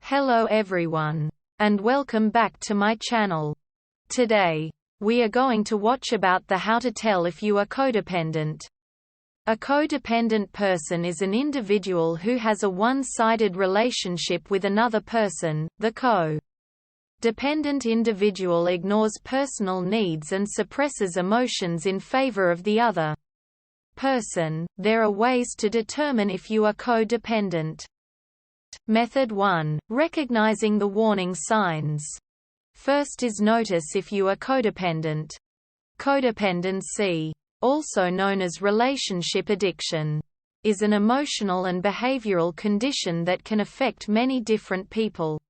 Hello everyone, and welcome back to my channel. Today, we are going to watch about the how to tell if you are codependent. A codependent person is an individual who has a one-sided relationship with another person. The co-dependent individual ignores personal needs and suppresses emotions in favor of the other person. There are ways to determine if you are codependent. Method 1. Recognizing the warning signs. First is notice if you are codependent. Codependency, also known as relationship addiction, is an emotional and behavioral condition that can affect many different people.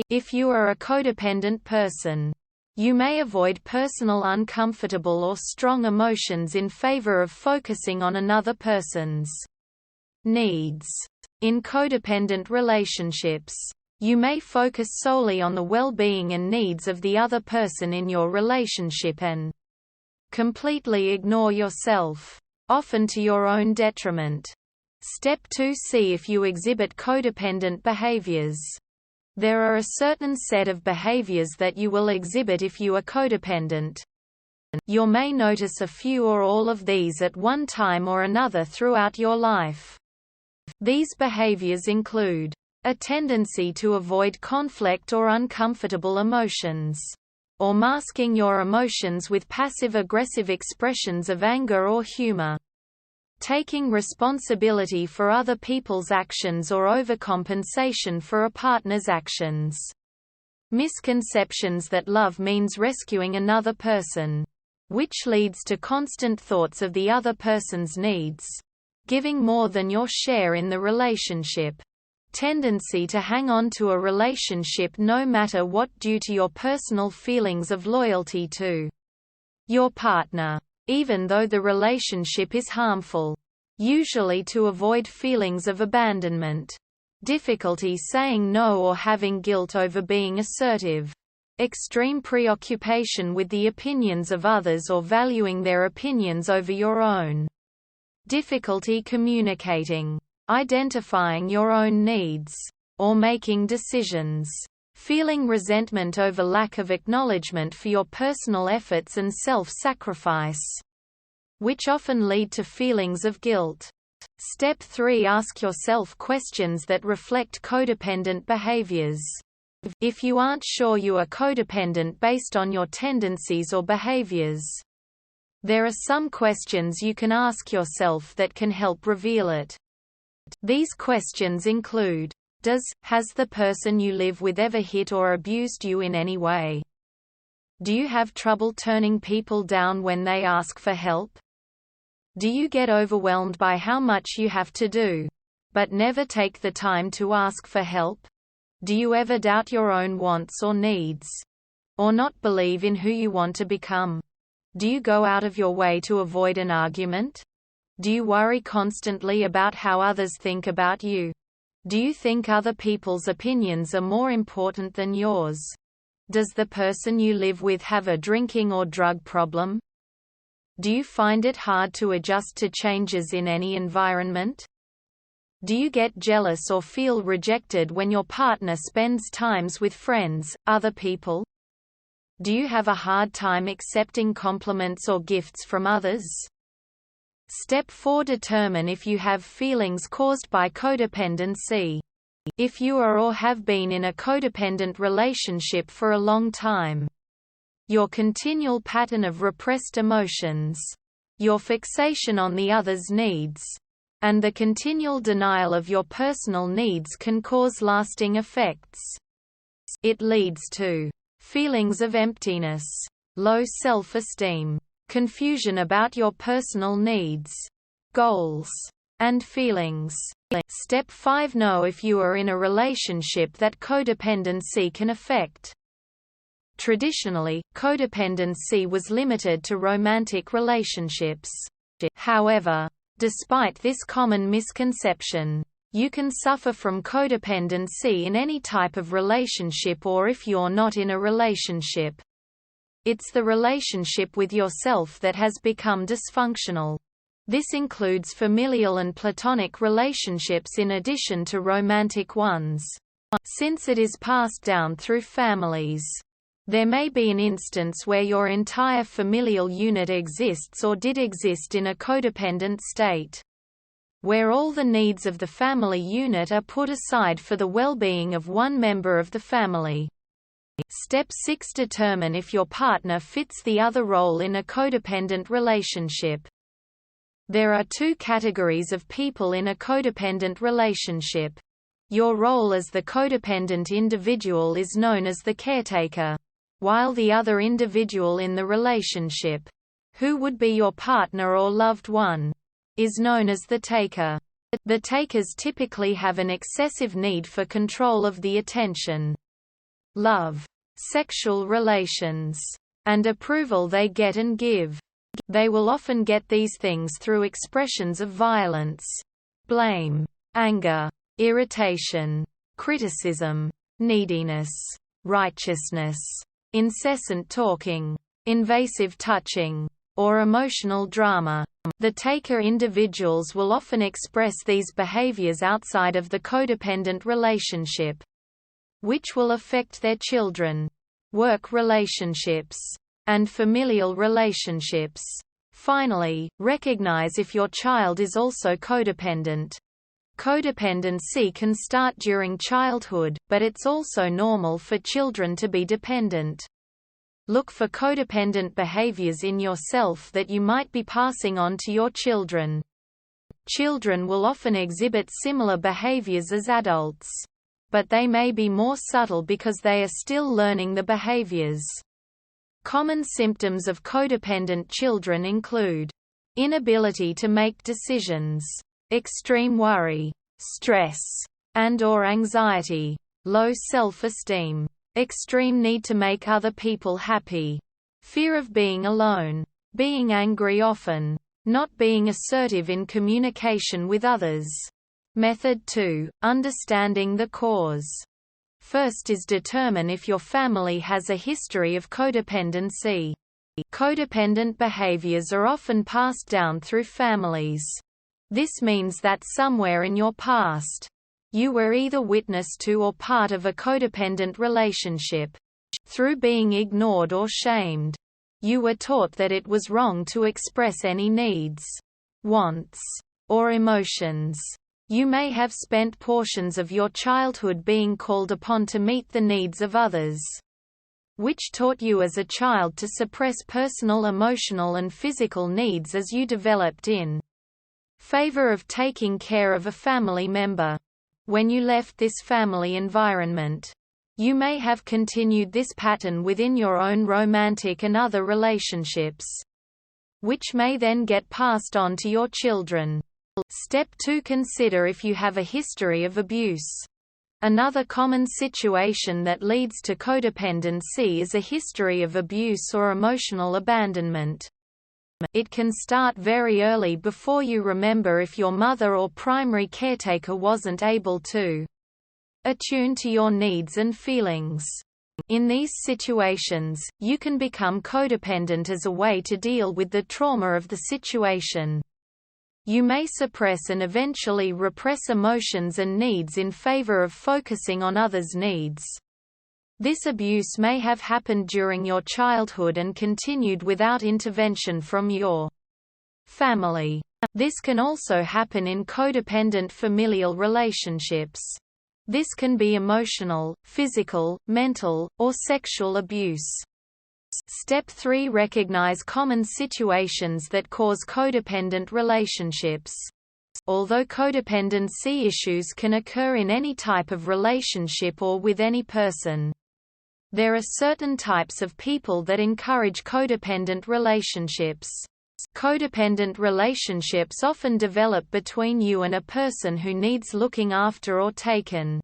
If you are a codependent person, you may avoid personal uncomfortable or strong emotions in favor of focusing on another person's needs. In codependent relationships, you may focus solely on the well-being and needs of the other person in your relationship and completely ignore yourself, often to your own detriment. Step 2. See if you exhibit codependent behaviors. There are a certain set of behaviors that you will exhibit if you are codependent. You may notice a few or all of these at one time or another throughout your life. These behaviors include a tendency to avoid conflict or uncomfortable emotions, or masking your emotions with passive-aggressive expressions of anger or humor, taking responsibility for other people's actions or overcompensation for a partner's actions, misconceptions that love means rescuing another person, which leads to constant thoughts of the other person's needs, giving more than your share in the relationship, tendency to hang on to a relationship no matter what due to your personal feelings of loyalty to your partner, even though the relationship is harmful, usually to avoid feelings of abandonment, difficulty saying no or having guilt over being assertive, extreme preoccupation with the opinions of others or valuing their opinions over your own, difficulty communicating, identifying your own needs, or making decisions, feeling resentment over lack of acknowledgement for your personal efforts and self-sacrifice, which often lead to feelings of guilt. Step 3. Ask yourself questions that reflect codependent behaviors. If you aren't sure you are codependent based on your tendencies or behaviors, there are some questions you can ask yourself that can help reveal it. These questions include: has the person you live with ever hit or abused you in any way? Do you have trouble turning people down when they ask for help? Do you get overwhelmed by how much you have to do, but never take the time to ask for help? Do you ever doubt your own wants or needs, or not believe in who you want to become? Do you go out of your way to avoid an argument? Do you worry constantly about how others think about you? Do you think other people's opinions are more important than yours? Does the person you live with have a drinking or drug problem? Do you find it hard to adjust to changes in any environment? Do you get jealous or feel rejected when your partner spends times with friends, other people? Do you have a hard time accepting compliments or gifts from others? Step 4. Determine if you have feelings caused by codependency. If you are or have been in a codependent relationship for a long time, your continual pattern of repressed emotions, your fixation on the other's needs, and the continual denial of your personal needs can cause lasting effects. It leads to feelings of emptiness, low self-esteem, confusion about your personal needs, goals, and feelings. Step 5. Know if you are in a relationship that codependency can affect. Traditionally, codependency was limited to romantic relationships. However, despite this common misconception, you can suffer from codependency in any type of relationship or if you're not in a relationship. It's the relationship with yourself that has become dysfunctional. This includes familial and platonic relationships in addition to romantic ones. since it is passed down through families. There may be an instance where your entire familial unit exists or did exist in a codependent state, where all the needs of the family unit are put aside for the well-being of one member of the family. Step 6. Determine if your partner fits the other role in a codependent relationship. There are two categories of people in a codependent relationship. Your role as the codependent individual is known as the caretaker, while the other individual in the relationship, who would be your partner or loved one, is known as the taker. The takers typically have an excessive need for control of the attention, love, sexual relations, and approval they get and give. They will often get these things through expressions of violence, blame, anger, irritation, criticism, neediness, righteousness, incessant talking, invasive touching, or emotional drama. The taker individuals will often express these behaviors outside of the codependent relationship, which will affect their children, work relationships, and familial relationships. Finally, recognize if your child is also codependent. Codependency can start during childhood, but it's also normal for children to be dependent. Look for codependent behaviors in yourself that you might be passing on to your children. Children will often exhibit similar behaviors as adults, but they may be more subtle because they are still learning the behaviors. Common symptoms of codependent children include inability to make decisions, extreme worry, stress, and/or anxiety, low self-esteem, extreme need to make other people happy, fear of being alone, being angry often, not being assertive in communication with others. Method 2. Understanding the cause. First is determine if your family has a history of codependency. Codependent behaviors are often passed down through families. This means that somewhere in your past, you were either witness to or part of a codependent relationship. Through being ignored or shamed, you were taught that it was wrong to express any needs, wants, or emotions. You may have spent portions of your childhood being called upon to meet the needs of others, which taught you as a child to suppress personal emotional and physical needs as you developed in favor of taking care of a family member. When you left this family environment, you may have continued this pattern within your own romantic and other relationships, which may then get passed on to your children. Step 2. Consider if you have a history of abuse. Another common situation that leads to codependency is a history of abuse or emotional abandonment. It can start very early before you remember if your mother or primary caretaker wasn't able to attune to your needs and feelings. In these situations, you can become codependent as a way to deal with the trauma of the situation. You may suppress and eventually repress emotions and needs in favor of focusing on others' needs. This abuse may have happened during your childhood and continued without intervention from your family. This can also happen in codependent familial relationships. This can be emotional, physical, mental, or sexual abuse. Step 3. Recognize common situations that cause codependent relationships. Although codependency issues can occur in any type of relationship or with any person, there are certain types of people that encourage codependent relationships. Codependent relationships often develop between you and a person who needs looking after or taken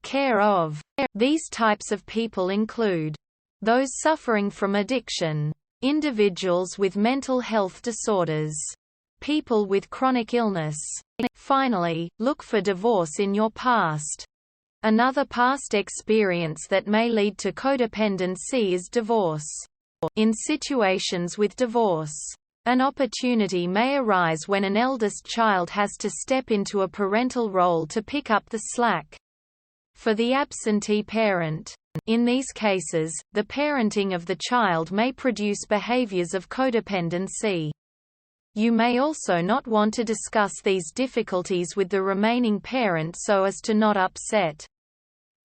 care of. These types of people include those suffering from addiction, individuals with mental health disorders, people with chronic illness. Finally, look for divorce in your past. Another past experience that may lead to codependency is divorce. In situations with divorce, an opportunity may arise when an eldest child has to step into a parental role to pick up the slack. for the absentee parent. In these cases, the parenting of the child may produce behaviors of codependency. You may also not want to discuss these difficulties with the remaining parent so as to not upset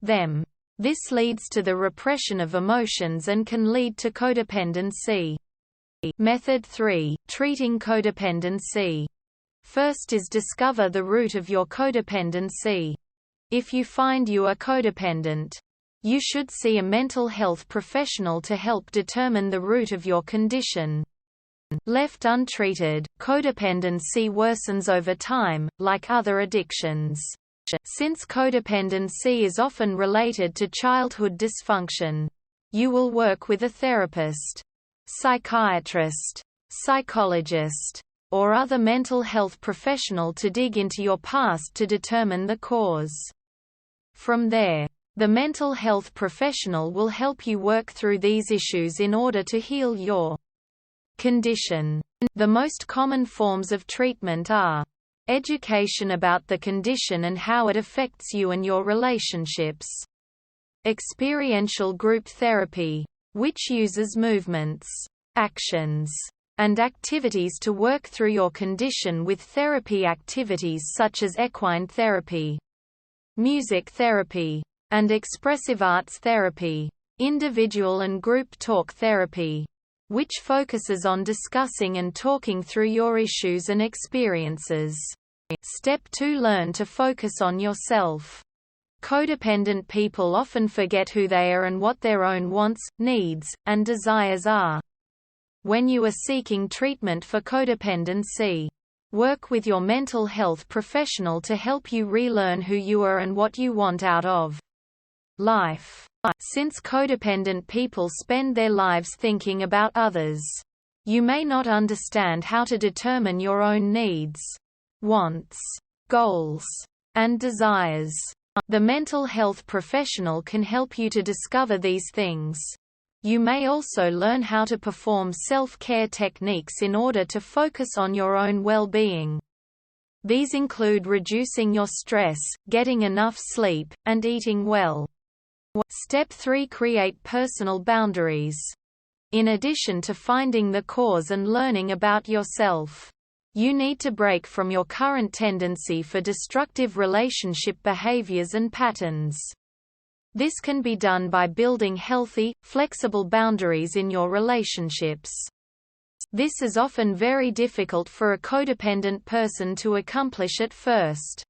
them. This leads to the repression of emotions and can lead to codependency. Method 3. Treating codependency. First is discover the root of your codependency. If you find you are codependent, you should see a mental health professional to help determine the root of your condition. Left untreated, codependency worsens over time, like other addictions. Since codependency is often related to childhood dysfunction, you will work with a therapist, psychiatrist, psychologist, or other mental health professional to dig into your past to determine the cause. From there, the mental health professional will help you work through these issues in order to heal your condition. The most common forms of treatment are education about the condition and how it affects you and your relationships, experiential group therapy, which uses movements, actions, and activities to work through your condition with therapy activities such as equine therapy, music therapy, and expressive arts therapy, individual and group talk therapy, which focuses on discussing and talking through your issues and experiences. Step 2. Learn to focus on yourself. Codependent people often forget who they are and what their own wants, needs, and desires are. When you are seeking treatment for codependency, work with your mental health professional to help you relearn who you are and what you want out of life. Since codependent people spend their lives thinking about others, you may not understand how to determine your own needs, wants, goals, and desires. The mental health professional can help you to discover these things. You may also learn how to perform self-care techniques in order to focus on your own well-being. These include reducing your stress, getting enough sleep, and eating well. Step 3. Create personal boundaries. In addition to finding the cause and learning about yourself, you need to break from your current tendency for destructive relationship behaviors and patterns. This can be done by building healthy, flexible boundaries in your relationships. This is often very difficult for a codependent person to accomplish at first.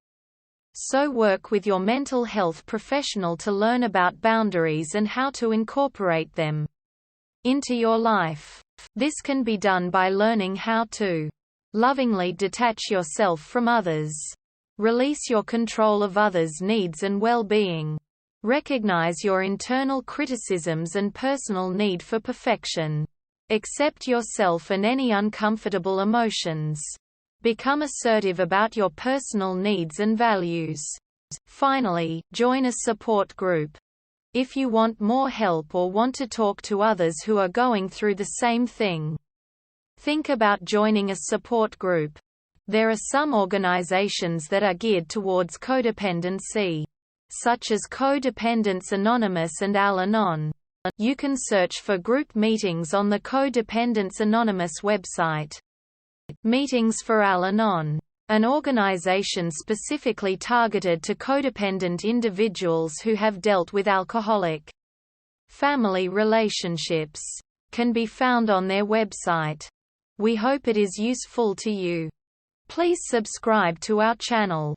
So work with your mental health professional to learn about boundaries and how to incorporate them into your life. This can be done by learning how to lovingly detach yourself from others, release your control of others' needs and well-being, recognize your internal criticisms and personal need for perfection, accept yourself and any uncomfortable emotions. Become assertive about your personal needs and values. Finally, join a support group. If you want more help or want to talk to others who are going through the same thing, think about joining a support group. There are some organizations that are geared towards codependency, such as Codependents Anonymous and Al-Anon. You can search for group meetings on the Codependents Anonymous website. Meetings for Al-Anon, an organization specifically targeted to codependent individuals who have dealt with alcoholic family relationships, can be found on their website. We hope it is useful to you. Please subscribe to our channel.